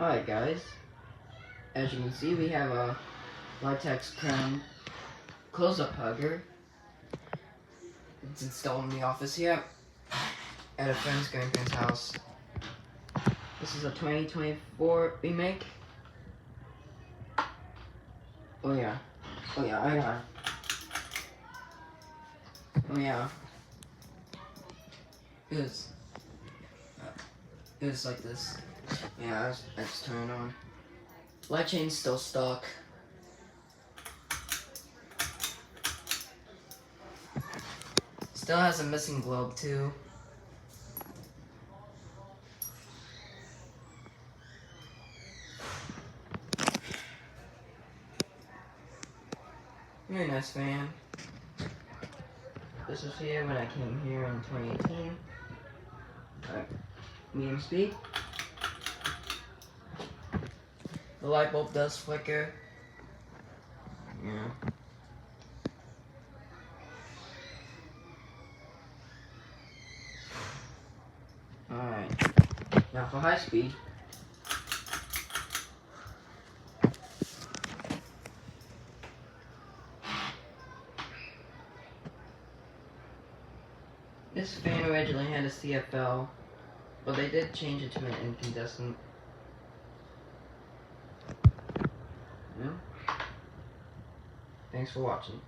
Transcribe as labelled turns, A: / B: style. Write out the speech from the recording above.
A: Alright guys, as you can see we have a Litex Crown close-up hugger. It's installed in the office here at a friend's grandparents' house. This is a 2024 remake. Oh yeah, I got it. Oh yeah. It was like this. Yeah, I just turn it on. Light chain's still stuck. Still has a missing globe too. Very nice fan. This was here when I came here in 2018. Alright, medium speed. The light bulb does flicker. Yeah. Alright. Now for high speed. This fan originally had a CFL, but they did change it to an incandescent. Yeah. Thanks for watching.